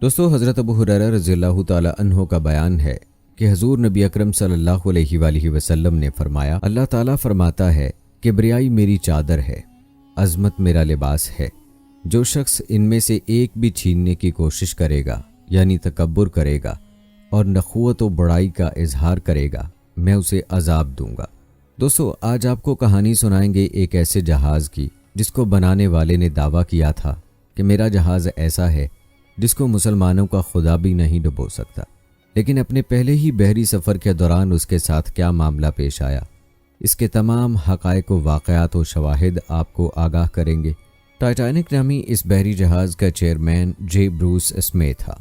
دوستو حضرت ابو ہریرہ رضی اللہ تعالی عنہ کا بیان ہے کہ حضور نبی اکرم صلی اللہ علیہ وآلہ وسلم نے فرمایا، اللہ تعالیٰ فرماتا ہے کہ کبریائی میری چادر ہے، عظمت میرا لباس ہے۔ جو شخص ان میں سے ایک بھی چھیننے کی کوشش کرے گا یعنی تکبر کرے گا اور نخوت و بڑائی کا اظہار کرے گا، میں اسے عذاب دوں گا۔ دوستو آج آپ کو کہانی سنائیں گے ایک ایسے جہاز کی جس کو بنانے والے نے دعویٰ کیا تھا کہ میرا جہاز ایسا ہے جس کو مسلمانوں کا خدا بھی نہیں ڈبو سکتا، لیکن اپنے پہلے ہی بحری سفر کے دوران اس کے ساتھ کیا معاملہ پیش آیا، اس کے تمام حقائق و واقعات و شواہد آپ کو آگاہ کریں گے۔ ٹائٹینک نامی اس بحری جہاز کا چیئرمین جے بروس اسمے تھا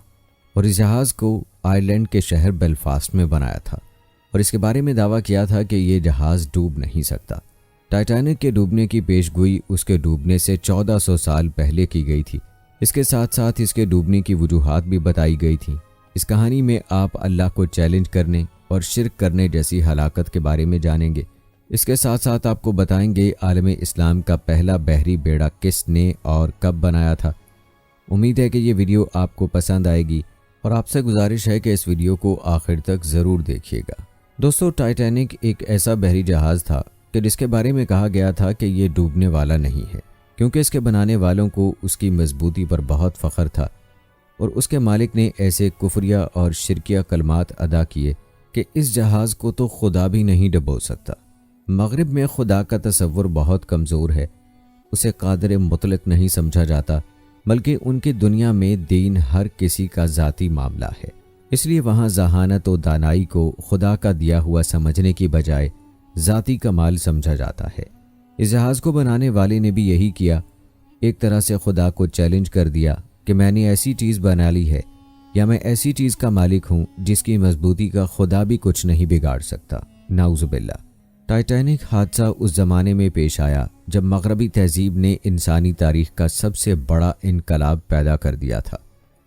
اور اس جہاز کو آئرلینڈ کے شہر بیلفاسٹ میں بنایا تھا اور اس کے بارے میں دعویٰ کیا تھا کہ یہ جہاز ڈوب نہیں سکتا۔ ٹائٹینک کے ڈوبنے کی پیش گوئی اس کے ڈوبنے سے 1400 سال پہلے کی گئی تھی۔ اس کے ساتھ ساتھ اس کے ڈوبنے کی وجوہات بھی بتائی گئی تھیں۔ اس کہانی میں آپ اللہ کو چیلنج کرنے اور شرک کرنے جیسی ہلاکت کے بارے میں جانیں گے۔ اس کے ساتھ ساتھ آپ کو بتائیں گے عالم اسلام کا پہلا بحری بیڑا کس نے اور کب بنایا تھا۔ امید ہے کہ یہ ویڈیو آپ کو پسند آئے گی اور آپ سے گزارش ہے کہ اس ویڈیو کو آخر تک ضرور دیکھیے گا۔ دوستو ٹائٹینک ایک ایسا بحری جہاز تھا کہ جس کے بارے میں کہا گیا تھا کہ یہ ڈوبنے والا نہیں ہے، کیونکہ اس کے بنانے والوں کو اس کی مضبوطی پر بہت فخر تھا اور اس کے مالک نے ایسے کفریہ اور شرکیہ کلمات ادا کیے کہ اس جہاز کو تو خدا بھی نہیں ڈبو سکتا۔ مغرب میں خدا کا تصور بہت کمزور ہے، اسے قادر مطلق نہیں سمجھا جاتا، بلکہ ان کی دنیا میں دین ہر کسی کا ذاتی معاملہ ہے۔ اس لیے وہاں ذہانت و دانائی کو خدا کا دیا ہوا سمجھنے کی بجائے ذاتی کمال سمجھا جاتا ہے۔ اس جہاز کو بنانے والے نے بھی یہی کیا، ایک طرح سے خدا کو چیلنج کر دیا کہ میں نے ایسی چیز بنا لی ہے یا میں ایسی چیز کا مالک ہوں جس کی مضبوطی کا خدا بھی کچھ نہیں بگاڑ سکتا۔ نعوذ باللہ۔ ٹائٹینک حادثہ اس زمانے میں پیش آیا جب مغربی تہذیب نے انسانی تاریخ کا سب سے بڑا انقلاب پیدا کر دیا تھا۔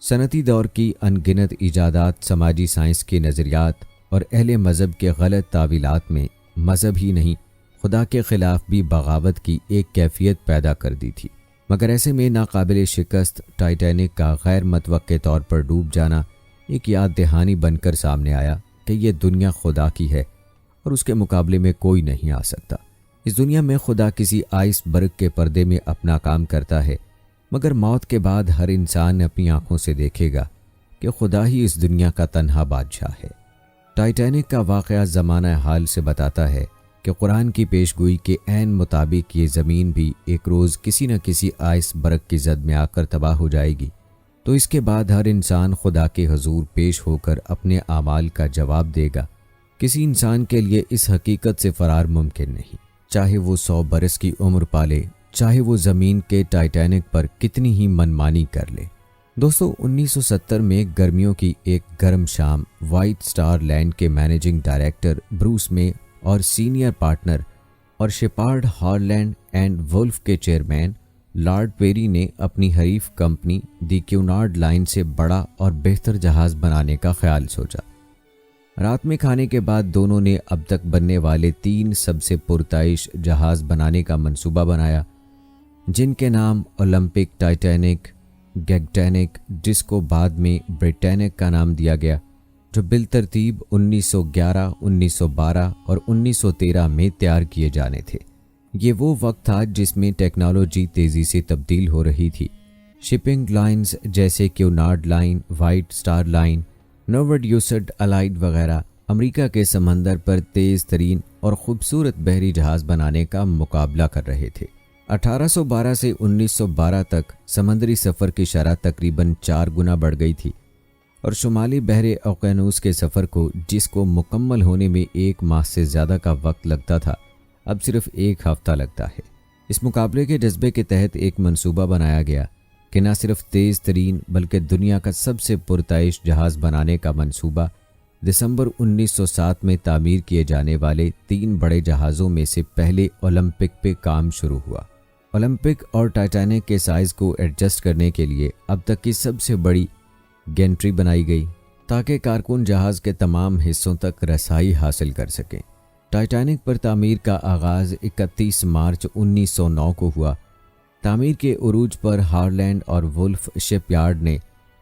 صنعتی دور کی ان گنت ایجادات، سماجی سائنس کے نظریات اور اہل مذہب کے غلط تعویلات میں مذہب ہی نہیں خدا کے خلاف بھی بغاوت کی ایک کیفیت پیدا کر دی تھی۔ مگر ایسے میں ناقابل شکست ٹائٹینک کا غیر متوقع طور پر ڈوب جانا ایک یاد دہانی بن کر سامنے آیا کہ یہ دنیا خدا کی ہے اور اس کے مقابلے میں کوئی نہیں آ سکتا۔ اس دنیا میں خدا کسی آئس برگ کے پردے میں اپنا کام کرتا ہے، مگر موت کے بعد ہر انسان اپنی آنکھوں سے دیکھے گا کہ خدا ہی اس دنیا کا تنہا بادشاہ ہے۔ ٹائٹینک کا واقعہ زمانہ حال سے بتاتا ہے کہ قرآن کی پیش گوئی کے عین مطابق یہ زمین بھی ایک روز کسی نہ کسی آئس برگ کی زد میں آ کر تباہ ہو جائے گی، تو اس کے بعد ہر انسان خدا کے حضور پیش ہو کر اپنے اعمال کا جواب دے گا۔ کسی انسان کے لیے اس حقیقت سے فرار ممکن نہیں، چاہے وہ 100 برس کی عمر پالے، چاہے وہ زمین کے ٹائٹینک پر کتنی ہی منمانی کر لے۔ دوستو 1970 میں گرمیوں کی ایک گرم شام وائٹ سٹار لینڈ کے مینیجنگ ڈائریکٹر بروس مے اور سینئر پارٹنر اور شیپارڈ ہارلینڈ اینڈ وولف کے چیئرمین لارڈ پیری نے اپنی حریف کمپنی دی کیونارڈ لائن سے بڑا اور بہتر جہاز بنانے کا خیال سوچا۔ رات میں کھانے کے بعد دونوں نے اب تک بننے والے 3 سب سے پرتعیش جہاز بنانے کا منصوبہ بنایا، جن کے نام اولمپک، ٹائٹینک، گیگٹینک، جس کو بعد میں بریٹینک کا نام دیا گیا، جو بالترتیب 1911، 1912 اور 1913 میں تیار کیے جانے تھے۔ یہ وہ وقت تھا جس میں ٹیکنالوجی تیزی سے تبدیل ہو رہی تھی۔ شپنگ لائنز جیسے Cunard line, white star line, Nord یوسٹ الائڈ وغیرہ امریکہ کے سمندر پر تیز ترین اور خوبصورت بحری جہاز بنانے کا مقابلہ کر رہے تھے۔ 1812 سے 1912 تک سمندری سفر کی شرح تقریباً 4 گنا بڑھ گئی تھی اور شمالی بحر اوقیانوس کے سفر کو، جس کو مکمل ہونے میں 1 ماہ سے زیادہ کا وقت لگتا تھا، اب صرف 1 ہفتہ لگتا ہے۔ اس مقابلے کے جذبے کے تحت ایک منصوبہ بنایا گیا کہ نہ صرف تیز ترین بلکہ دنیا کا سب سے پرتعیش جہاز بنانے کا منصوبہ دسمبر 1907 میں تعمیر کیے جانے والے 3 بڑے جہازوں میں سے پہلے اولمپک پہ کام شروع ہوا۔ اولمپک اور ٹائٹینک کے سائز کو ایڈجسٹ کرنے کے لیے اب تک کی سب سے بڑی گینٹری بنائی گئی تاکہ کارکن جہاز کے تمام حصوں تک رسائی حاصل کر سکیں۔ ٹائٹینک پر تعمیر کا آغاز 31 مارچ 1909 کو ہوا۔ تعمیر کے عروج پر ہارلینڈ اور وولف شپ یارڈ نے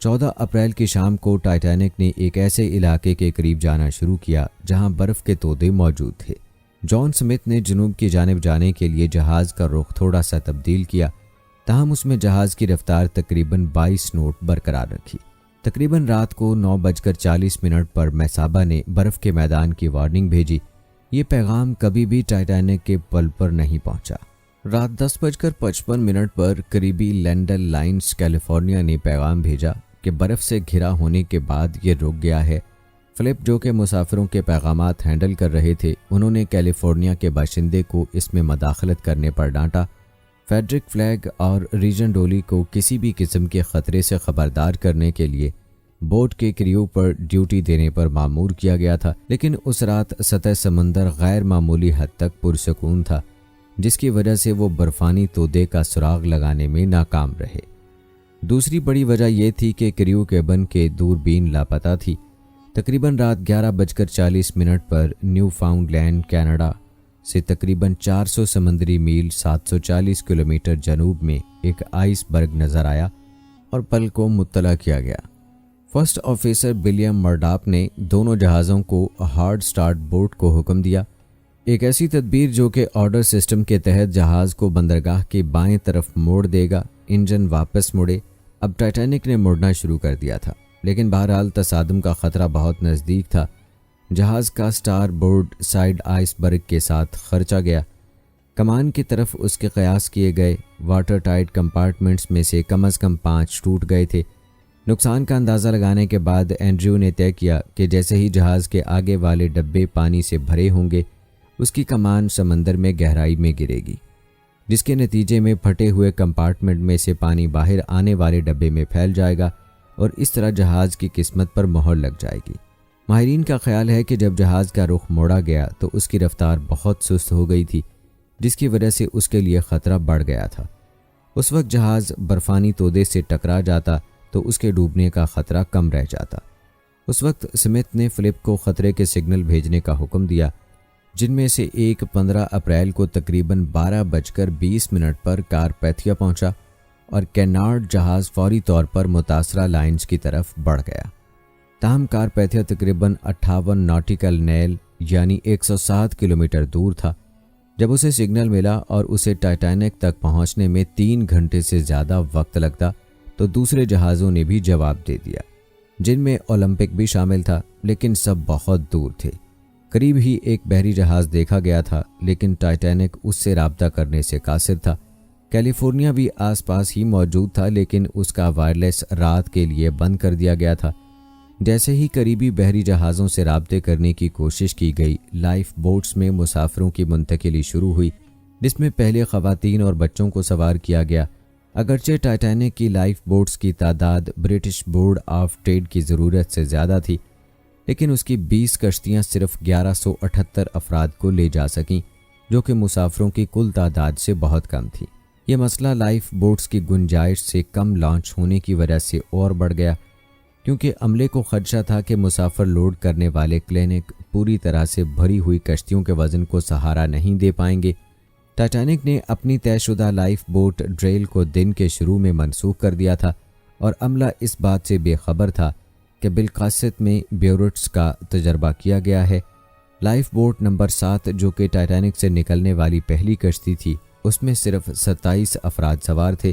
14 اپریل کی شام کو ٹائٹینک نے ایک ایسے علاقے کے قریب جانا شروع کیا جہاں برف کے تودے موجود تھے۔ جان سمتھ نے جنوب کی جانب جانے کے لیے جہاز کا رخ تھوڑا سا تبدیل کیا، تاہم اس میں جہاز کی رفتار تقریباً 22 نوٹ برقرار رکھی۔ تقریباً رات کو 9:40 پر میسابا نے برف کے میدان کی وارننگ بھیجی۔ یہ پیغام کبھی بھی ٹائٹینک کے پل پر نہیں پہنچا۔ رات 10:55 پر قریبی لینڈل لائنز کیلیفورنیا نے پیغام بھیجا کہ برف سے گھرا ہونے کے بعد یہ رک گیا ہے۔ فلپ، جو کہ مسافروں کے پیغامات ہینڈل کر رہے تھے، انہوں نے کیلیفورنیا کے باشندے کو اس میں مداخلت کرنے پر ڈانٹا۔ فیڈرک فلیگ اور ریجن ڈولی کو کسی بھی قسم کے خطرے سے خبردار کرنے کے لیے بوٹ کے کریو پر ڈیوٹی دینے پر مامور کیا گیا تھا، لیکن اس رات سطح سمندر غیر معمولی حد تک پرسکون تھا، جس کی وجہ سے وہ برفانی تودے کا سراغ لگانے میں ناکام رہے۔ دوسری بڑی وجہ یہ تھی کہ کریو کیبن کے دوربین لاپتہ تھی۔ تقریباً رات 11:40 پر نیو فاؤنڈ لینڈ، کینیڈا سے تقریباً 400 سمندری میل 740 کلومیٹر جنوب میں ایک آئس برگ نظر آیا اور پل کو مطلع کیا گیا۔ فرسٹ آفیسر ولیم مرڈاپ نے دونوں جہازوں کو ہارڈ سٹارٹ بوٹ کو حکم دیا، ایک ایسی تدبیر جو کہ آرڈر سسٹم کے تحت جہاز کو بندرگاہ کے بائیں طرف موڑ دے گا۔ انجن واپس مڑے۔ اب ٹائٹینک نے مڑنا شروع کر دیا تھا، لیکن بہرحال تصادم کا خطرہ بہت نزدیک تھا۔ جہاز کا سٹار بورڈ سائڈ آئس برگ کے ساتھ خرچا گیا۔ کمان کی طرف اس کے قیاس کیے گئے واٹر ٹائٹ کمپارٹمنٹس میں سے کم از کم 5 ٹوٹ گئے تھے۔ نقصان کا اندازہ لگانے کے بعد اینڈریو نے طے کیا کہ جیسے ہی جہاز کے آگے والے ڈبے پانی سے بھرے ہوں گے، اس کی کمان سمندر میں گہرائی میں گرے گی، جس کے نتیجے میں پھٹے ہوئے کمپارٹمنٹ میں سے پانی باہر آنے والے ڈبے میں پھیل جائے گا اور اس طرح جہاز کی قسمت پر مہر لگ جائے گی۔ ماہرین کا خیال ہے کہ جب جہاز کا رخ موڑا گیا تو اس کی رفتار بہت سست ہو گئی تھی، جس کی وجہ سے اس کے لیے خطرہ بڑھ گیا تھا۔ اس وقت جہاز برفانی تودے سے ٹکرا جاتا تو اس کے ڈوبنے کا خطرہ کم رہ جاتا۔ اس وقت سمتھ نے فلپ کو خطرے کے سگنل بھیجنے کا حکم دیا، جن میں سے ایک 15 اپریل کو تقریباً 12:20 پر کارپیتھیا پہنچا اور کینارڈ جہاز فوری طور پر متاثرہ لائنز کی طرف بڑھ گیا۔ تاہم کارپیتھیا تقریباً 58 ناٹیکل نیل یعنی 107 کلومیٹر دور تھا۔ جب اسے سگنل ملا اور اسے ٹائٹینک تک پہنچنے میں 3 گھنٹے سے زیادہ وقت لگتا تو دوسرے جہازوں نے بھی جواب دے دیا، جن میں اولمپک بھی شامل تھا، لیکن سب بہت دور تھے۔ قریب ہی ایک بحری جہاز دیکھا گیا تھا، لیکن ٹائٹینک اس سے رابطہ کرنے سے قاصر تھا۔ کیلیفورنیا بھی آس پاس ہی موجود تھا، لیکن اس کا وائرلیس رات کے لیے بند کر دیا گیا تھا۔ جیسے ہی قریبی بحری جہازوں سے رابطے کرنے کی کوشش کی گئی، لائف بوٹس میں مسافروں کی منتقلی شروع ہوئی، جس میں پہلے خواتین اور بچوں کو سوار کیا گیا۔ اگرچہ ٹائٹینک کی لائف بوٹس کی تعداد برٹش بورڈ آف ٹریڈ کی ضرورت سے زیادہ تھی، لیکن اس کی 20 کشتیاں صرف 1178 افراد کو لے جا سکیں، جو کہ مسافروں کی کل تعداد سے بہت کم تھی۔ یہ مسئلہ لائف بوٹس کی گنجائش سے کم لانچ ہونے کی وجہ سے اور بڑھ گیا، کیونکہ عملے کو خدشہ تھا کہ مسافر لوڈ کرنے والے کلینک پوری طرح سے بھری ہوئی کشتیوں کے وزن کو سہارا نہیں دے پائیں گے۔ ٹائٹینک نے اپنی طے شدہ لائف بوٹ ڈریل کو دن کے شروع میں منسوخ کر دیا تھا، اور عملہ اس بات سے بے خبر تھا کہ بالقاصد میں بیورٹس کا تجربہ کیا گیا ہے۔ لائف بوٹ نمبر 7، جو کہ ٹائٹینک سے نکلنے والی پہلی کشتی تھی، اس میں صرف 27 افراد سوار تھے،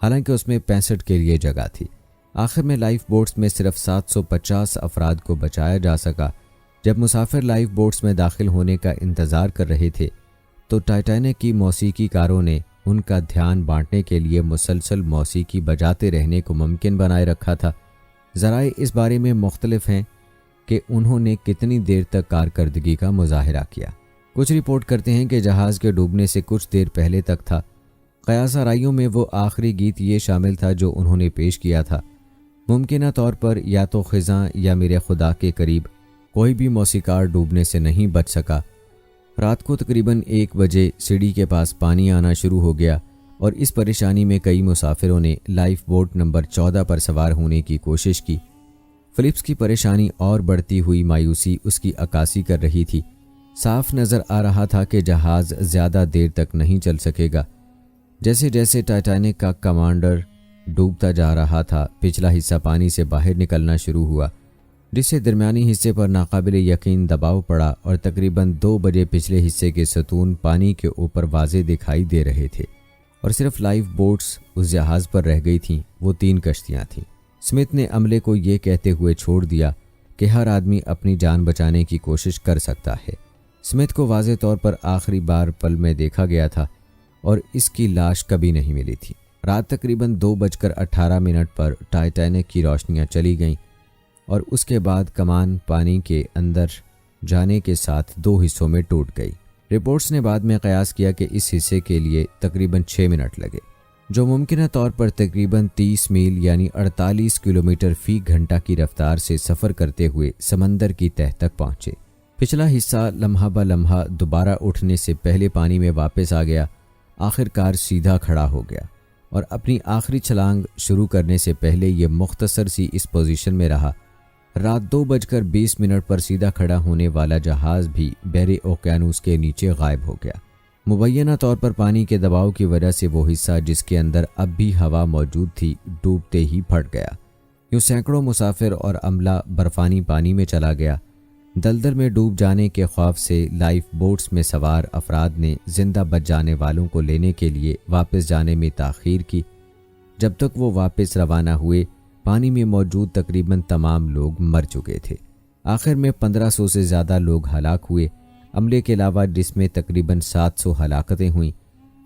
حالانکہ اس میں 65 کے لیے جگہ تھی۔ آخر میں لائف بوٹس میں صرف 750 افراد کو بچایا جا سکا۔ جب مسافر لائف بوٹس میں داخل ہونے کا انتظار کر رہے تھے تو ٹائٹینک کی موسیقی کاروں نے ان کا دھیان بانٹنے کے لیے مسلسل موسیقی بجاتے رہنے کو ممکن بنائے رکھا تھا۔ ذرائع اس بارے میں مختلف ہیں کہ انہوں نے کتنی دیر تک کارکردگی کا مظاہرہ کیا۔ کچھ رپورٹ کرتے ہیں کہ جہاز کے ڈوبنے سے کچھ دیر پہلے تک تھا۔ قیاس آرائیوں میں وہ آخری گیت یہ شامل تھا جو انہوں نے پیش کیا تھا: ممکنہ طور پر یا تو خزاں یا میرے خدا کے قریب کوئی بھی موسیقار ڈوبنے سے نہیں بچ سکا۔ رات کو تقریباً 1 بجے سیڑھی کے پاس پانی آنا شروع ہو گیا، اور اس پریشانی میں کئی مسافروں نے لائف بوٹ نمبر 14 پر سوار ہونے کی کوشش کی۔ فلپس کی پریشانی اور بڑھتی ہوئی مایوسی اس کی عکاسی کر رہی تھی۔ صاف نظر آ رہا تھا کہ جہاز زیادہ دیر تک نہیں چل سکے گا۔ جیسے جیسے ٹائٹینک کا کمانڈر ڈوبتا جا رہا تھا۔ پچھلا حصہ پانی سے باہر نکلنا شروع ہوا، جس سے درمیانی حصے پر ناقابل یقین دباؤ پڑا اور تقریباً 2 بجے پچھلے حصے کے ستون پانی کے اوپر واضح دکھائی دے رہے تھے اور صرف لائف بوٹس اس جہاز پر رہ گئی تھیں۔ وہ 3 کشتیاں تھیں۔ اسمتھ نے عملے کو یہ کہتے ہوئے چھوڑ دیا کہ ہر آدمی اپنی جان بچانے کی کوشش کر سکتا ہے۔ اسمتھ کو واضح طور پر آخری بار پل میں دیکھا گیا تھا اور اس کی لاش کبھی نہیں ملی تھی۔ رات تقریباً 2:18 پر ٹائٹینک کی روشنیاں چلی گئیں اور اس کے بعد کمان پانی کے اندر جانے کے ساتھ 2 حصوں میں ٹوٹ گئی۔ رپورٹس نے بعد میں قیاس کیا کہ اس حصے کے لیے تقریباً 6 منٹ لگے، جو ممکنہ طور پر تقریباً 30 میل یعنی 48 کلومیٹر فی گھنٹہ کی رفتار سے سفر کرتے ہوئے سمندر کی تہہ تک پہنچے۔ پچھلا حصہ لمحہ بہ لمحہ دوبارہ اٹھنے سے پہلے پانی میں واپس آ گیا، آخر کار سیدھا کھڑا ہو گیا اور اپنی آخری چھلانگ شروع کرنے سے پہلے یہ مختصر سی اس پوزیشن میں رہا۔ رات 2:20 پر سیدھا کھڑا ہونے والا جہاز بھی بحر اوقیانوس کے نیچے غائب ہو گیا۔ مبینہ طور پر پانی کے دباؤ کی وجہ سے وہ حصہ جس کے اندر اب بھی ہوا موجود تھی ڈوبتے ہی پھٹ گیا۔ یوں سینکڑوں مسافر اور عملہ برفانی پانی میں چلا گیا۔ دلدل میں ڈوب جانے کے خوف سے لائف بوٹس میں سوار افراد نے زندہ بچ جانے والوں کو لینے کے لیے واپس جانے میں تاخیر کی۔ جب تک وہ واپس روانہ ہوئے، پانی میں موجود تقریباً تمام لوگ مر چکے تھے۔ آخر میں 1500 سے زیادہ لوگ ہلاک ہوئے، عملے کے علاوہ، جس میں تقریباً 700 ہلاکتیں ہوئیں۔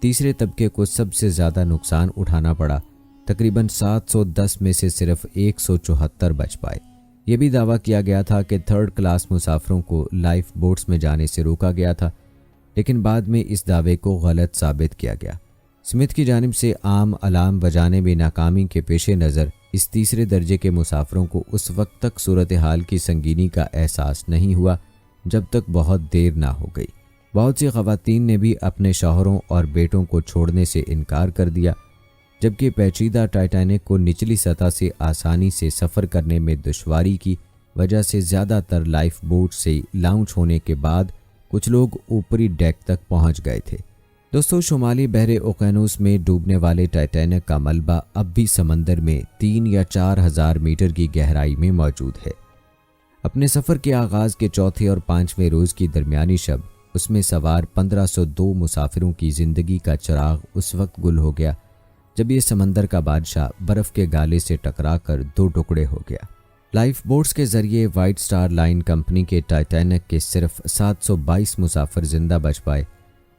تیسرے طبقے کو سب سے زیادہ نقصان اٹھانا پڑا، تقریباً 710 میں سے صرف 174 بچ پائے۔ یہ بھی دعویٰ کیا گیا تھا کہ 3rd کلاس مسافروں کو لائف بوٹس میں جانے سے روکا گیا تھا، لیکن بعد میں اس دعوے کو غلط ثابت کیا گیا۔ اسمتھ کی جانب سے عام الارم بجانے میں ناکامی کے پیش نظر اس تیسرے درجے کے مسافروں کو اس وقت تک صورتحال کی سنگینی کا احساس نہیں ہوا جب تک بہت دیر نہ ہو گئی۔ بہت سی خواتین نے بھی اپنے شوہروں اور بیٹوں کو چھوڑنے سے انکار کر دیا، جبکہ پیچیدہ ٹائٹینک کو نچلی سطح سے آسانی سے سفر کرنے میں دشواری کی وجہ سے زیادہ تر لائف بوٹ سے لانچ ہونے کے بعد کچھ لوگ اوپری ڈیک تک پہنچ گئے تھے۔ دوستو، شمالی بحر اوقیانوس میں ڈوبنے والے ٹائٹینک کا ملبہ اب بھی سمندر میں 3 یا 4 ہزار میٹر کی گہرائی میں موجود ہے۔ اپنے سفر کے آغاز کے چوتھے اور 5ویں روز کی درمیانی شب اس میں سوار 1502 مسافروں کی زندگی کا چراغ اس وقت گل ہو گیا جب یہ سمندر کا بادشاہ برف کے گالے سے ٹکرا کر 2 ٹکڑے ہو گیا۔ لائف بوٹس کے ذریعے وائٹ سٹار لائن کمپنی کے ٹائٹینک کے صرف 722 مسافر زندہ بچ پائے۔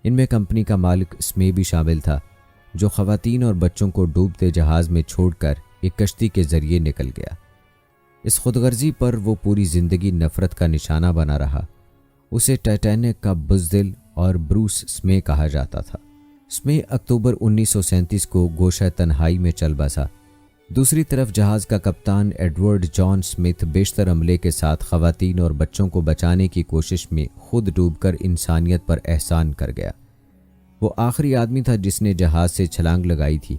ان میں کمپنی کا مالک اسمے بھی شامل تھا، جو خواتین اور بچوں کو ڈوبتے جہاز میں چھوڑ کر ایک کشتی کے ذریعے نکل گیا۔ اس خودغرضی پر وہ پوری زندگی نفرت کا نشانہ بنا رہا۔ اسے ٹائٹینک کا بزدل اور بروس اسمے کہا جاتا تھا۔ اسمے اکتوبر 1937 کو گوشہ تنہائی میں چل بسا۔ دوسری طرف جہاز کا کپتان ایڈورڈ جان اسمتھ بیشتر عملے کے ساتھ خواتین اور بچوں کو بچانے کی کوشش میں خود ڈوب کر انسانیت پر احسان کر گیا۔ وہ آخری آدمی تھا جس نے جہاز سے چھلانگ لگائی تھی۔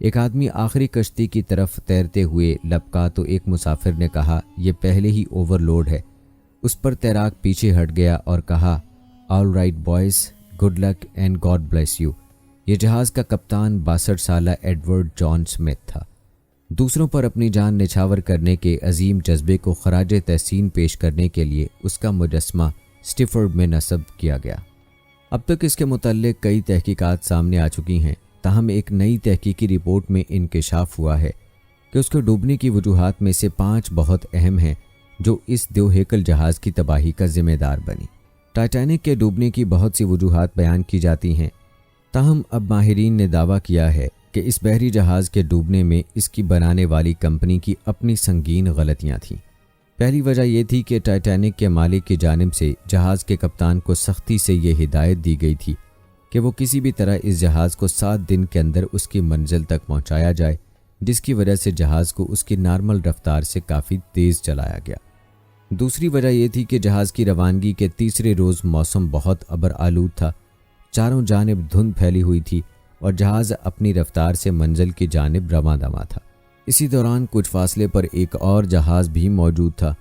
ایک آدمی آخری کشتی کی طرف تیرتے ہوئے لپکا تو ایک مسافر نے کہا، یہ پہلے ہی اوور لوڈ ہے۔ اس پر تیراک پیچھے ہٹ گیا اور کہا، all right boys, good luck and God bless you. یہ جہاز کا کپتان 62 سالہ ایڈورڈ جان اسمتھ تھا۔ دوسروں پر اپنی جان نچھاور کرنے کے عظیم جذبے کو خراج تحسین پیش کرنے کے لیے اس کا مجسمہ اسٹیفورڈ میں نصب کیا گیا۔ اب تک اس کے متعلق کئی تحقیقات سامنے آ چکی ہیں، تاہم ایک نئی تحقیقی رپورٹ میں انکشاف ہوا ہے کہ اس کے ڈوبنے کی وجوہات میں سے 5 بہت اہم ہیں جو اس 2 ہیکل جہاز کی تباہی کا ذمہ دار بنی۔ ٹائٹینک کے ڈوبنے کی بہت سی وجوہات بیان کی جاتی ہیں، تاہم اب ماہرین نے دعویٰ کیا ہے کہ اس بحری جہاز کے ڈوبنے میں اس کی بنانے والی کمپنی کی اپنی سنگین غلطیاں تھیں۔ پہلی وجہ یہ تھی کہ ٹائٹینک کے مالک کی جانب سے جہاز کے کپتان کو سختی سے یہ ہدایت دی گئی تھی کہ وہ کسی بھی طرح اس جہاز کو 7 دن کے اندر اس کی منزل تک پہنچایا جائے، جس کی وجہ سے جہاز کو اس کی نارمل رفتار سے کافی تیز چلایا گیا۔ دوسری وجہ یہ تھی کہ جہاز کی روانگی کے تیسرے روز موسم بہت ابر آلود تھا، چاروں جانب دھند پھیلی ہوئی تھی اور جہاز اپنی رفتار سے منزل کی جانب رواں دواں تھا۔ اسی دوران کچھ فاصلے پر ایک اور جہاز بھی موجود تھا۔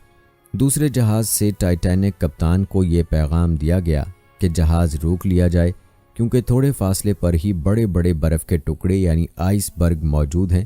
دوسرے جہاز سے ٹائٹینک کپتان کو یہ پیغام دیا گیا کہ جہاز روک لیا جائے کیونکہ تھوڑے فاصلے پر ہی بڑے بڑے برف کے ٹکڑے یعنی آئس برگ موجود ہیں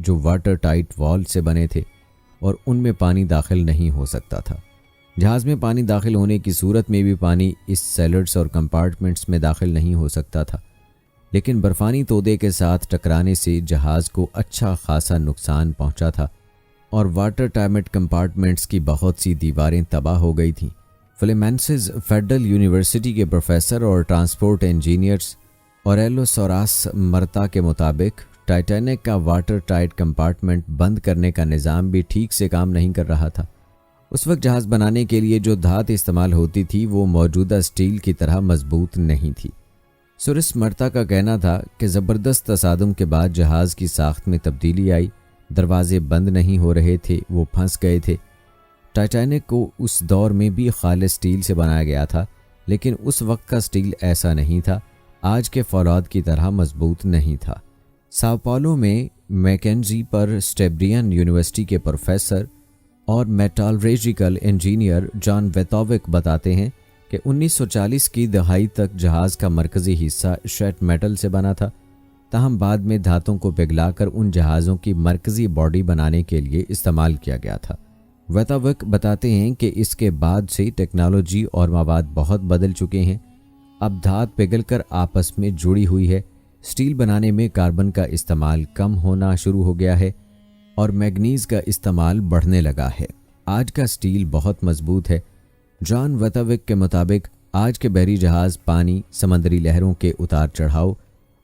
جو واٹر ٹائٹ وال سے بنے تھے اور ان میں پانی داخل نہیں ہو سکتا تھا۔ جہاز میں پانی داخل ہونے کی صورت میں بھی پانی اس سیلرز اور کمپارٹمنٹس میں داخل نہیں ہو سکتا تھا، لیکن برفانی تودے کے ساتھ ٹکرانے سے جہاز کو اچھا خاصا نقصان پہنچا تھا اور واٹر ٹائٹ کمپارٹمنٹس کی بہت سی دیواریں تباہ ہو گئی تھیں۔ فلیمنسز فیڈرل یونیورسٹی کے پروفیسر اور ٹرانسپورٹ انجینئرز اوریلو سوراس مرتا کے مطابق ٹائٹینک کا واٹر ٹائٹ کمپارٹمنٹ بند کرنے کا نظام بھی ٹھیک سے کام نہیں کر رہا تھا۔ اس وقت جہاز بنانے کے لیے جو دھات استعمال ہوتی تھی وہ موجودہ سٹیل کی طرح مضبوط نہیں تھی۔ سورس مرتا کا کہنا تھا کہ زبردست تصادم کے بعد جہاز کی ساخت میں تبدیلی آئی، دروازے بند نہیں ہو رہے تھے، وہ پھنس گئے تھے۔ ٹائٹینک کو اس دور میں بھی خالص سٹیل سے بنایا گیا تھا، لیکن اس وقت کا سٹیل ایسا نہیں تھا، آج کے فولاد کی طرح مضبوط نہیں تھا۔ ساؤ پاولو میں میکنزی پر اسٹیبرین یونیورسٹی کے پروفیسر اور میٹالرجیکل انجینئر جان ویتاوک بتاتے ہیں کہ 1940 کی دہائی تک جہاز کا مرکزی حصہ شیٹ میٹل سے بنا تھا، تاہم بعد میں دھاتوں کو پگھلا کر ان جہازوں کی مرکزی باڈی بنانے کے لیے استعمال کیا گیا تھا۔ ویتاوک بتاتے ہیں کہ اس کے بعد سے ٹیکنالوجی اور مواد بہت بدل چکے ہیں، اب دھات پگھل کر آپس میں جڑی ہوئی ہے، سٹیل بنانے میں کاربن کا استعمال کم ہونا شروع ہو گیا ہے اور مینگنیز کا استعمال بڑھنے لگا ہے۔ آج کا سٹیل بہت مضبوط ہے۔ جان ویتاوک کے مطابق آج کے بحری جہاز پانی، سمندری لہروں کے اتار چڑھاؤ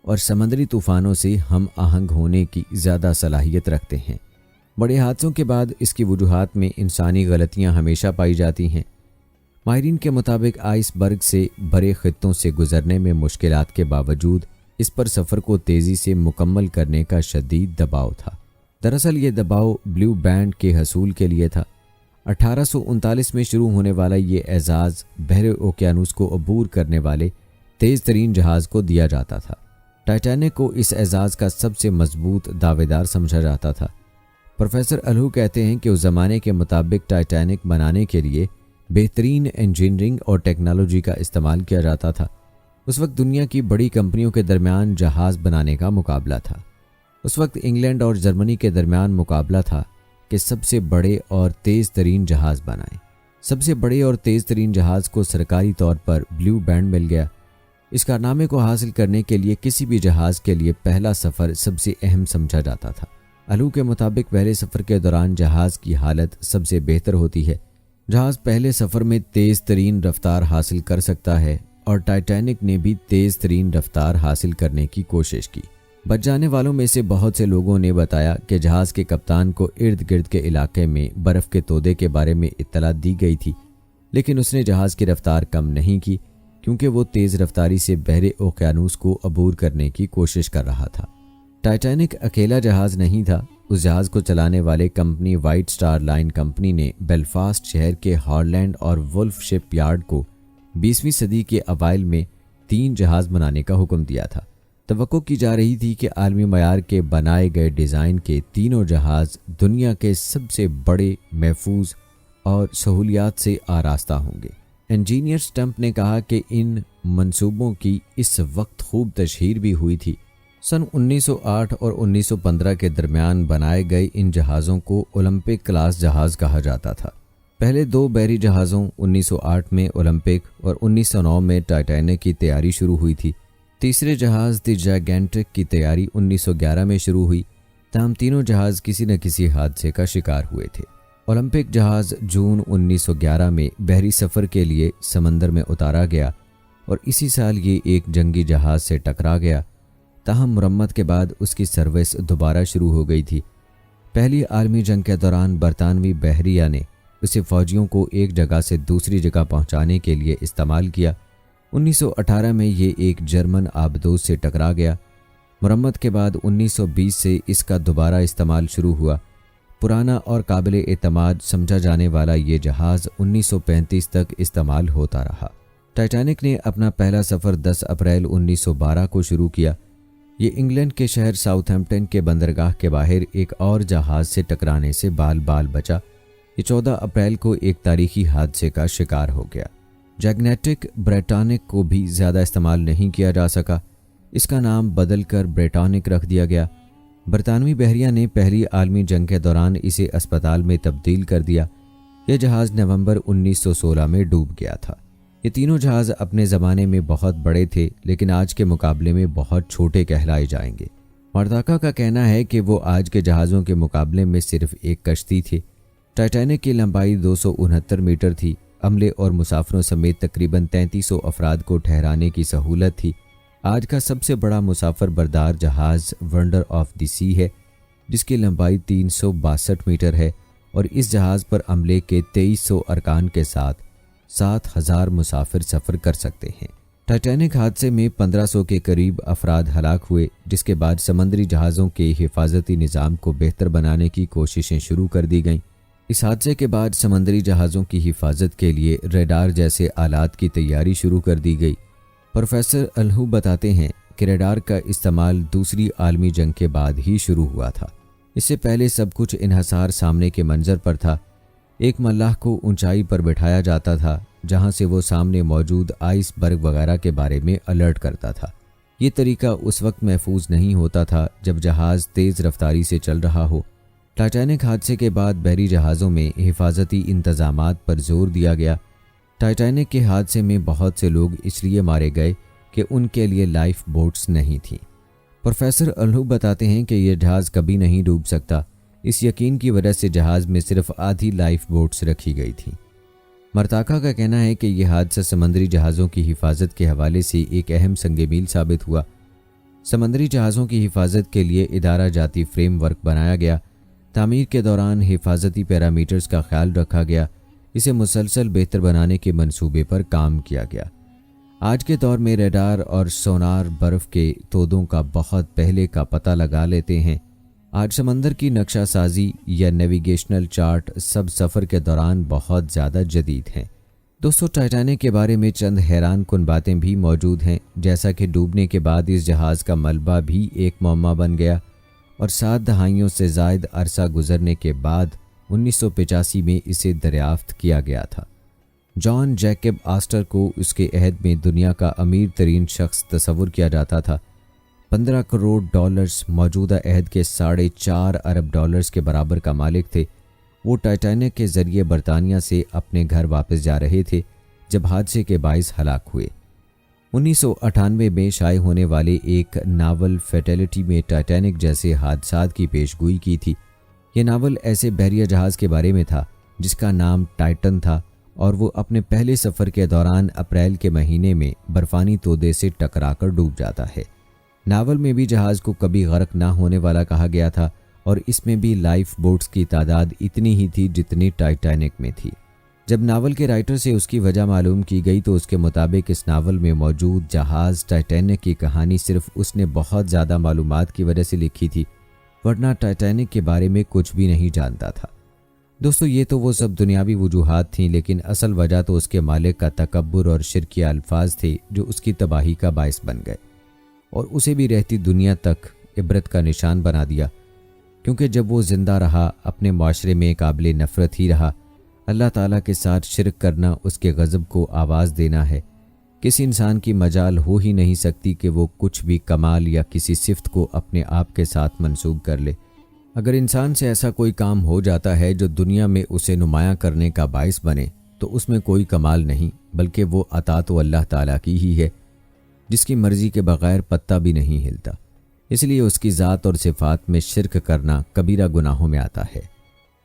اور سمندری طوفانوں سے ہم آہنگ ہونے کی زیادہ صلاحیت رکھتے ہیں۔ بڑے حادثوں کے بعد اس کی وجوہات میں انسانی غلطیاں ہمیشہ پائی جاتی ہیں۔ ماہرین کے مطابق آئس برگ سے بھرے خطوں سے گزرنے میں مشکلات کے باوجود اس پر سفر کو تیزی سے مکمل کرنے کا شدید دباؤ تھا۔ دراصل یہ دباؤ بلیو بینڈ کے حصول کے لیے تھا۔ 1839 میں شروع ہونے والا یہ اعزاز بحر اوقیانوس کو عبور کرنے والے تیز ترین جہاز کو دیا جاتا تھا۔ ٹائٹینک کو اس اعزاز کا سب سے مضبوط دعوے دار سمجھا جاتا تھا۔ پروفیسر الہو کہتے ہیں کہ اس زمانے کے مطابق ٹائٹینک بنانے کے لیے بہترین انجینئرنگ اور ٹیکنالوجی کا استعمال کیا جاتا تھا۔ اس وقت دنیا کی بڑی کمپنیوں کے درمیان جہاز بنانے کا مقابلہ تھا۔ اس وقت انگلینڈ اور جرمنی کے درمیان مقابلہ تھا کہ سب سے بڑے اور تیز ترین جہاز بنائیں۔ سب سے بڑے اور تیز ترین جہاز کو سرکاری طور پر بلیو بینڈ مل گیا۔ اس کارنامے کو حاصل کرنے کے لیے کسی بھی جہاز کے لیے پہلا سفر سب سے اہم سمجھا جاتا تھا۔ الہو کے مطابق پہلے سفر کے دوران جہاز کی حالت سب سے بہتر ہوتی ہے۔ جہاز پہلے سفر میں تیز ترین رفتار حاصل کر سکتا ہے اور ٹائٹینک نے بھی تیز ترین رفتار حاصل کرنے کی کوشش کی۔ بچ جانے والوں میں سے بہت سے لوگوں نے بتایا کہ جہاز کے کپتان کو ارد گرد کے علاقے میں برف کے تودے کے بارے میں اطلاع دی گئی تھی، لیکن اس نے جہاز کی رفتار کم نہیں کی کیونکہ وہ تیز رفتاری سے بحر اوقیانوس کو عبور کرنے کی کوشش کر رہا تھا۔ ٹائٹینک اکیلا جہاز نہیں تھا۔ اس جہاز کو چلانے والے company white star line company نے بیلفاسٹ شہر کے ہارلینڈ اور ولف شپ یارڈ کو 20ویں صدی کے اوائل میں 3 جہاز بنانے کا حکم دیا تھا۔ توقع کی جا رہی تھی کہ عالمی معیار کے بنائے گئے ڈیزائن کے تینوں جہاز دنیا کے سب سے بڑے، محفوظ اور سہولیات سے آراستہ ہوں گے۔ انجینئر سٹمپ نے کہا کہ ان منصوبوں کی اس وقت خوب تشہیر بھی ہوئی تھی۔ سن 1908 اور 1915 کے درمیان بنائے گئے ان جہازوں کو اولمپک کلاس جہاز کہا جاتا تھا۔ پہلے 2 بحری جہازوں 1908 میں اولمپک اور 1909 میں ٹائٹینک کی تیاری شروع ہوئی تھی۔ تیسرے جہاز دی جائگینٹک کی تیاری 1911 میں شروع ہوئی، تاہم تینوں جہاز کسی نہ کسی حادثے کا شکار ہوئے تھے۔ اولمپک جہاز جون 1911 میں بحری سفر کے لیے سمندر میں اتارا گیا اور اسی سال یہ ایک جنگی جہاز سے ٹکرا گیا، تاہم مرمت کے بعد اس کی سروس دوبارہ شروع ہو گئی تھی۔ پہلی عالمی جنگ کے دوران برطانوی بحریہ نے اسے فوجیوں کو ایک جگہ سے دوسری جگہ پہنچانے کے لیے استعمال کیا۔ 1918 میں یہ ایک جرمن آبدوز سے ٹکرا گیا۔ مرمت کے بعد 1920 سے اس کا دوبارہ استعمال شروع ہوا۔ پرانا اور قابل اعتماد سمجھا جانے والا یہ جہاز 1935 تک استعمال ہوتا رہا۔ ٹائٹینک نے اپنا پہلا سفر 10 اپریل 1912 کو شروع کیا۔ یہ انگلینڈ کے شہر ساؤتھ ہیمپٹن کے بندرگاہ کے باہر ایک اور جہاز سے ٹکرانے سے بال بال بچا۔ یہ 14 اپریل کو ایک تاریخی حادثے کا شکار ہو گیا۔ جیگنیٹک بریٹانک کو بھی زیادہ استعمال نہیں کیا جا سکا، اس کا نام بدل کر بریٹانک رکھ دیا گیا۔ برطانوی بحریہ نے پہلی عالمی جنگ کے دوران اسے اسپتال میں تبدیل کر دیا۔ یہ جہاز نومبر 1916 میں ڈوب گیا تھا۔ یہ تینوں جہاز اپنے زمانے میں بہت بڑے تھے، لیکن آج کے مقابلے میں بہت چھوٹے کہلائے جائیں گے۔ مرداکا کا کہنا ہے کہ وہ آج کے جہازوں کے مقابلے میں صرف ایک کشتی تھی۔ ٹائٹینک کی لمبائی 269 میٹر تھی۔ عملے اور مسافروں سمیت تقریباً 3300 افراد کو ٹھہرانے کی سہولت تھی۔ آج کا سب سے بڑا مسافر بردار جہاز ونڈر آف دی سی ہے، جس کی لمبائی 362 میٹر ہے، اور اس جہاز پر عملے کے 2300 ارکان کے ساتھ 7000 مسافر سفر کر سکتے ہیں۔ ٹائٹینک حادثے میں 1500 کے قریب افراد ہلاک ہوئے، جس کے بعد سمندری جہازوں کے حفاظتی نظام کو بہتر بنانے کی کوششیں شروع کر دی گئیں۔ اس حادثے کے بعد سمندری جہازوں کی حفاظت کے لیے ریڈار جیسے آلات کی تیاری شروع کر دی گئی۔ پروفیسر الہو بتاتے ہیں کہ ریڈار کا استعمال دوسری عالمی جنگ کے بعد ہی شروع ہوا تھا۔ اس سے پہلے سب کچھ انحصار سامنے کے منظر پر تھا۔ ایک ملاح کو اونچائی پر بٹھایا جاتا تھا، جہاں سے وہ سامنے موجود آئس برگ وغیرہ کے بارے میں الرٹ کرتا تھا۔ یہ طریقہ اس وقت محفوظ نہیں ہوتا تھا جب جہاز تیز رفتاری سے چل رہا ہو۔ ٹائٹینک حادثے کے بعد بحری جہازوں میں حفاظتی انتظامات پر زور دیا گیا۔ ٹائٹینک کے حادثے میں بہت سے لوگ اس لیے مارے گئے کہ ان کے لیے لائف بوٹس نہیں تھیں۔ پروفیسر الہو بتاتے ہیں کہ یہ جہاز کبھی نہیں ڈوب سکتا۔ اس یقین کی وجہ سے جہاز میں صرف آدھی لائف بوٹس رکھی گئی تھیں۔ مرتاکا کا کہنا ہے کہ یہ حادثہ سمندری جہازوں کی حفاظت کے حوالے سے ایک اہم سنگ میل ثابت ہوا۔ سمندری جہازوں کی حفاظت کے لیے ادارہ جاتی فریم ورک بنایا گیا۔ تعمیر کے دوران حفاظتی پیرامیٹرز کا خیال رکھا گیا۔ اسے مسلسل بہتر بنانے کے منصوبے پر کام کیا گیا۔ آج کے دور میں ریڈار اور سونار برف کے تودوں کا بہت پہلے کا پتہ لگا لیتے ہیں۔ آج سمندر کی نقشہ سازی یا نیویگیشنل چارٹ سب سفر کے دوران بہت زیادہ جدید ہیں۔ دوستو، ٹائٹینک کے بارے میں چند حیران کن باتیں بھی موجود ہیں، جیسا کہ ڈوبنے کے بعد اس جہاز کا ملبہ بھی ایک معمہ بن گیا، اور 7 دہائیوں سے زائد عرصہ گزرنے کے بعد 1985 میں اسے دریافت کیا گیا تھا۔ جان جیکب آسٹر کو اس کے عہد میں دنیا کا امیر ترین شخص تصور کیا جاتا تھا۔ 15 کروڑ ڈالرز موجودہ عہد کے 4.5 ارب ڈالرز کے برابر کا مالک تھے۔ وہ ٹائٹینک کے ذریعے برطانیہ سے اپنے گھر واپس جا رہے تھے جب حادثے کے باعث ہلاک ہوئے۔ 1998 میں شائع ہونے والے ایک ناول فیٹیلٹی میں ٹائٹینک جیسے حادثات کی پیشگوئی کی تھی۔ یہ ناول ایسے بحریہ جہاز کے بارے میں تھا جس کا نام ٹائٹن تھا، اور وہ اپنے پہلے سفر کے دوران اپریل کے مہینے میں برفانی تودے سے ٹکرا کر ڈوب جاتا ہے۔ ناول میں بھی جہاز کو کبھی غرق نہ ہونے والا کہا گیا تھا، اور اس میں بھی لائف بوٹس کی تعداد اتنی ہی تھی جتنی ٹائٹینک میں تھی۔ جب ناول کے رائٹر سے اس کی وجہ معلوم کی گئی تو اس کے مطابق اس ناول میں موجود جہاز ٹائٹینک کی کہانی صرف اس نے بہت زیادہ معلومات کی وجہ سے لکھی تھی، ورنہ ٹائٹینک کے بارے میں کچھ بھی نہیں جانتا تھا۔ دوستو، یہ تو وہ سب دنیاوی وجوہات تھیں، لیکن اصل وجہ تو اس کے مالک کا تکبر اور شرکیہ الفاظ تھے جو اس کی تباہی کا باعث بن گئے، اور اسے بھی رہتی دنیا تک عبرت کا نشان بنا دیا، کیونکہ جب وہ زندہ رہا اپنے معاشرے میں قابل نفرت ہی رہا۔ اللہ تعالیٰ کے ساتھ شرک کرنا اس کے غضب کو آواز دینا ہے۔ کسی انسان کی مجال ہو ہی نہیں سکتی کہ وہ کچھ بھی کمال یا کسی صفت کو اپنے آپ کے ساتھ منسوب کر لے۔ اگر انسان سے ایسا کوئی کام ہو جاتا ہے جو دنیا میں اسے نمایاں کرنے کا باعث بنے تو اس میں کوئی کمال نہیں، بلکہ وہ عطا تو اللہ تعالیٰ کی ہی ہے، جس کی مرضی کے بغیر پتا بھی نہیں ہلتا۔ اس لیے اس کی ذات اور صفات میں شرک کرنا کبیرہ گناہوں میں آتا ہے۔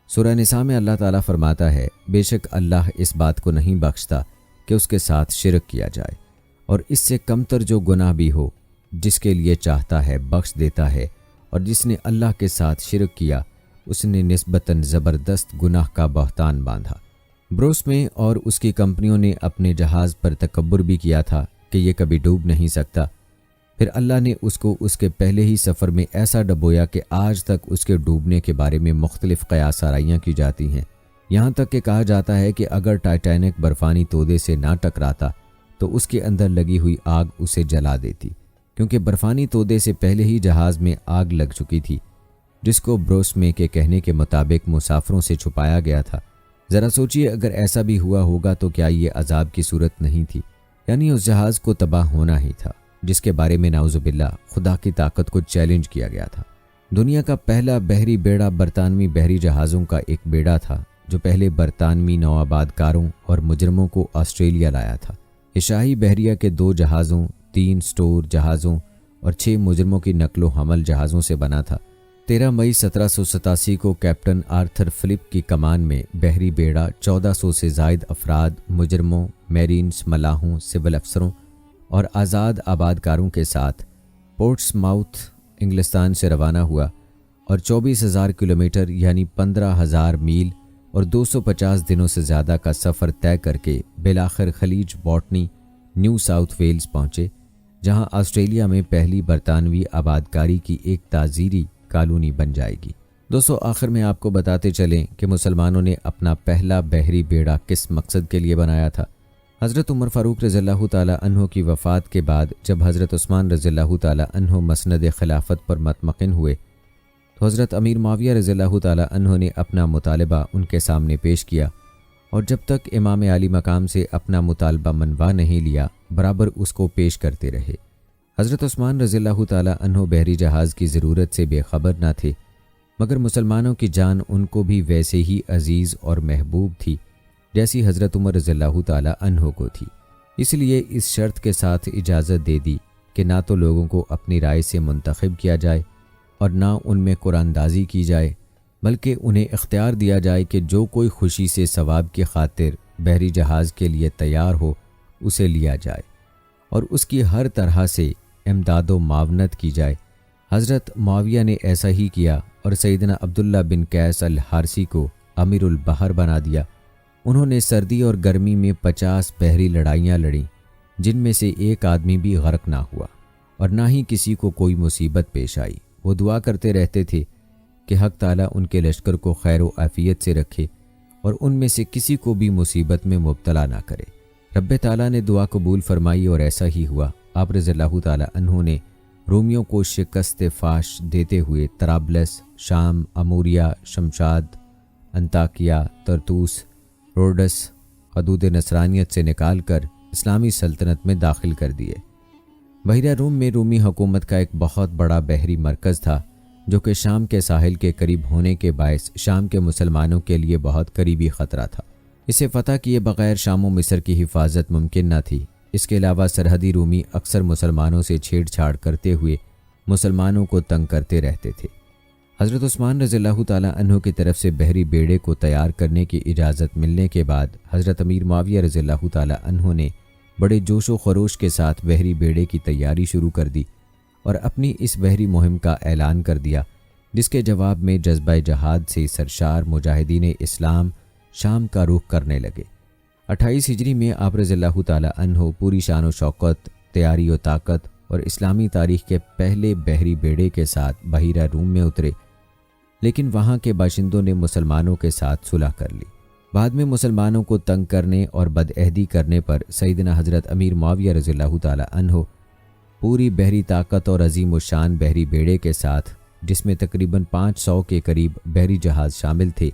سورہ نساء میں اللہ تعالیٰ فرماتا ہے، بے شک اللہ اس بات کو نہیں بخشتا کہ اس کے ساتھ شرک کیا جائے، اور اس سے کمتر جو گناہ بھی ہو جس کے لیے چاہتا ہے بخش دیتا ہے، اور جس نے اللہ کے ساتھ شرک کیا اس نے نسبتاً زبردست گناہ کا بہتان باندھا۔ بروس میں اور اس کی کمپنیوں نے اپنے جہاز پر تکبر بھی کیا تھا کہ یہ کبھی ڈوب نہیں سکتا۔ پھر اللہ نے اس کو اس کے پہلے ہی سفر میں ایسا ڈبویا کہ آج تک اس کے ڈوبنے کے بارے میں مختلف قیاس آرائیاں کی جاتی ہیں، یہاں تک کہ کہا جاتا ہے کہ اگر ٹائٹینک برفانی تودے سے نہ ٹکراتا تو اس کے اندر لگی ہوئی آگ اسے جلا دیتی، کیونکہ برفانی تودے سے پہلے ہی جہاز میں آگ لگ چکی تھی، جس کو بروس میں کے کہنے کے مطابق مسافروں سے چھپایا گیا تھا۔ ذرا سوچئے، اگر ایسا بھی ہوا ہوگا تو کیا یہ عذاب کی صورت نہیں تھی؟ یعنی اس جہاز کو تباہ ہونا ہی تھا، جس کے بارے میں نعوذ باللہ خدا کی طاقت کو چیلنج کیا گیا تھا۔ دنیا کا پہلا بحری بیڑا برطانوی بحری جہازوں کا ایک بیڑا تھا جو پہلے برطانوی نوآباد کاروں اور مجرموں کو آسٹریلیا لایا تھا۔ یہ شاہی بحریہ کے 2 جہازوں، 3 سٹور جہازوں اور 6 مجرموں کی نقل و حمل جہازوں سے بنا تھا۔ 13 مئی 1787 کو کیپٹن آرتھر فلپ کی کمان میں بحری بیڑا 1400 سے زائد افراد، مجرموں، میرینز، ملاحوں، سول افسروں اور آزاد آبادکاروں کے ساتھ پورٹس ماؤتھ انگلستان سے روانہ ہوا اور 24,000 کلومیٹر یعنی 15,000 میل اور 250 دنوں سے زیادہ کا سفر طے کر کے بالآخر خلیج باٹنی، نیو ساؤتھ ویلز پہنچے، جہاں آسٹریلیا میں پہلی برطانوی آبادکاری کی ایک تاجری کالونی بن جائے گی۔ دوستو، آخر میں آپ کو بتاتے چلیں کہ مسلمانوں نے اپنا پہلا بحری بیڑا کس مقصد کے لیے بنایا تھا۔ حضرت عمر فاروق رضی اللہ تعالی عنہ کی وفات کے بعد جب حضرت عثمان رضی اللہ تعالی عنہ مسند خلافت پر مطمئن ہوئے تو حضرت امیر معاویہ رضی اللہ تعالی عنہ نے اپنا مطالبہ ان کے سامنے پیش کیا، اور جب تک امام عالی مقام سے اپنا مطالبہ منوا نہیں لیا برابر اس کو پیش کرتے رہے۔ حضرت عثمان رضی اللہ تعالی عنہ بحری جہاز کی ضرورت سے بے خبر نہ تھے، مگر مسلمانوں کی جان ان کو بھی ویسے ہی عزیز اور محبوب تھی جیسی حضرت عمر رضی اللہ تعالی عنہ کو تھی۔ اس لیے اس شرط کے ساتھ اجازت دے دی کہ نہ تو لوگوں کو اپنی رائے سے منتخب کیا جائے اور نہ ان میں قرآن دازی کی جائے، بلکہ انہیں اختیار دیا جائے کہ جو کوئی خوشی سے ثواب کی خاطر بحری جہاز کے لیے تیار ہو اسے لیا جائے اور اس کی ہر طرح سے امداد و معاونت کی جائے۔ حضرت معاویہ نے ایسا ہی کیا اور سیدنا عبداللہ بن قیس الحارثی کو امیر البحر بنا دیا۔ انہوں نے سردی اور گرمی میں 50 بحری لڑائیاں لڑیں، جن میں سے ایک آدمی بھی غرق نہ ہوا اور نہ ہی کسی کو کوئی مصیبت پیش آئی۔ وہ دعا کرتے رہتے تھے کہ حق تعالیٰ ان کے لشکر کو خیر و عافیت سے رکھے اور ان میں سے کسی کو بھی مصیبت میں مبتلا نہ کرے۔ رب تعالیٰ نے دعا قبول فرمائی اور ایسا ہی ہوا۔ آپ رضی اللہ تعالیٰ عنہ نے رومیوں کو شکست فاش دیتے ہوئے طرابلس، شام، اموریہ، شمشاد، انطاکیہ، طرطوس، روڈس حدود نصرانیت سے نکال کر اسلامی سلطنت میں داخل کر دیے۔ بحیرہ روم میں رومی حکومت کا ایک بہت بڑا بحری مرکز تھا جو کہ شام کے ساحل کے قریب ہونے کے باعث شام کے مسلمانوں کے لیے بہت قریبی خطرہ تھا۔ اسے فتح کیے بغیر شام و مصر کی حفاظت ممکن نہ تھی۔ اس کے علاوہ سرحدی رومی اکثر مسلمانوں سے چھیڑ چھاڑ کرتے ہوئے مسلمانوں کو تنگ کرتے رہتے تھے۔ حضرت عثمان رضی اللہ تعالیٰ عنہ کی طرف سے بحری بیڑے کو تیار کرنے کی اجازت ملنے کے بعد حضرت امیر معاویہ رضی اللہ تعالیٰ عنہ نے بڑے جوش و خروش کے ساتھ بحری بیڑے کی تیاری شروع کر دی اور اپنی اس بحری مہم کا اعلان کر دیا، جس کے جواب میں جذبہ جہاد سے سرشار مجاہدین اسلام شام کا رخ کرنے لگے۔ 28 ہجری میں آپ رضی اللہ تعالیٰ عنہ پوری شان و شوکت، تیاری و طاقت اور اسلامی تاریخ کے پہلے بحری بیڑے کے ساتھ بحیرہ روم میں اترے، لیکن وہاں کے باشندوں نے مسلمانوں کے ساتھ صلح کر لی۔ بعد میں مسلمانوں کو تنگ کرنے اور بدعہدی کرنے پر سیدنا حضرت امیر معاویہ رضی اللہ تعالیٰ عنہ پوری بحری طاقت اور عظیم الشان بحری بیڑے کے ساتھ، جس میں تقریباً 500 کے قریب بحری جہاز شامل تھے،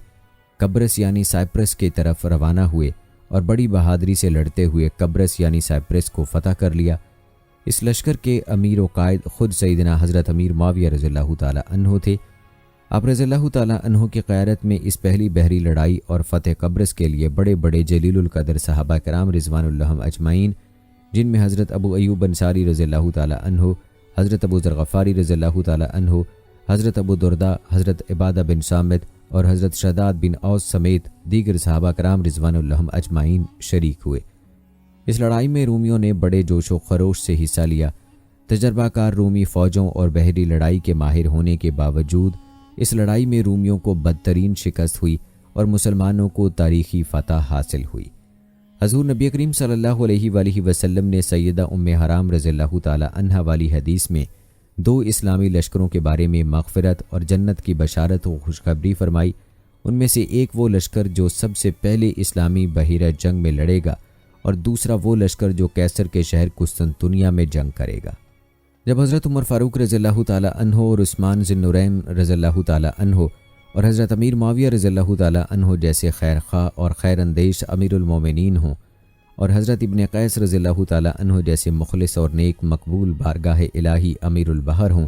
قبرص یعنی سائپرس کی طرف روانہ ہوئے اور بڑی بہادری سے لڑتے ہوئے قبرص یعنی سائپرس کو فتح کر لیا۔ اس لشکر کے امیر و قائد خود سیدنا حضرت امیر معاویہ رضی اللہ تعالیٰ عنہ تھے۔ آپ رضی اللہ تعالیٰ عنہ کی قیادت میں اس پہلی بحری لڑائی اور فتح قبرص کے لیے بڑے بڑے جلیل القدر صحابہ کرام رضوان اللہ اجمعین، جن میں حضرت ابو ایوب انصاری رضی اللہ تعالیٰ عنہ، حضرت ابو ذر غفاری رضی اللہ تعالیٰ عنہ، حضرت ابو درداء، حضرت عبادہ بن صامت اور حضرت شداد بن اوس سمیت دیگر صحابہ کرام رضوان اللہ اجمعین شریک ہوئے۔ اس لڑائی میں رومیوں نے بڑے جوش و خروش سے حصہ لیا۔ تجربہ کار رومی فوجوں اور بحری لڑائی کے ماہر ہونے کے باوجود اس لڑائی میں رومیوں کو بدترین شکست ہوئی اور مسلمانوں کو تاریخی فتح حاصل ہوئی۔ حضور نبی کریم صلی اللہ علیہ وآلہ وسلم نے سیدہ ام حرام رضی اللہ تعالی عنہا والی حدیث میں 2 اسلامی لشکروں کے بارے میں مغفرت اور جنت کی بشارت و خوشخبری فرمائی۔ ان میں سے ایک وہ لشکر جو سب سے پہلے اسلامی بحیرہ جنگ میں لڑے گا اور دوسرا وہ لشکر جو کیسر کے شہر قسطنطنیہ میں جنگ کرے گا۔ جب حضرت عمر فاروق رضی اللہ تعالی عنہ اور عثمان ذی النورین رضی اللہ تعالی عنہ اور حضرت امیر معاویہ رضی اللہ تعالی عنہ جیسے خیر خواہ اور خیر اندیش امیر المومنین ہوں، اور حضرت ابن قیس رضی اللہ تعالی عنہ جیسے مخلص اور نیک مقبول بارگاہ الہی امیر البحر ہوں،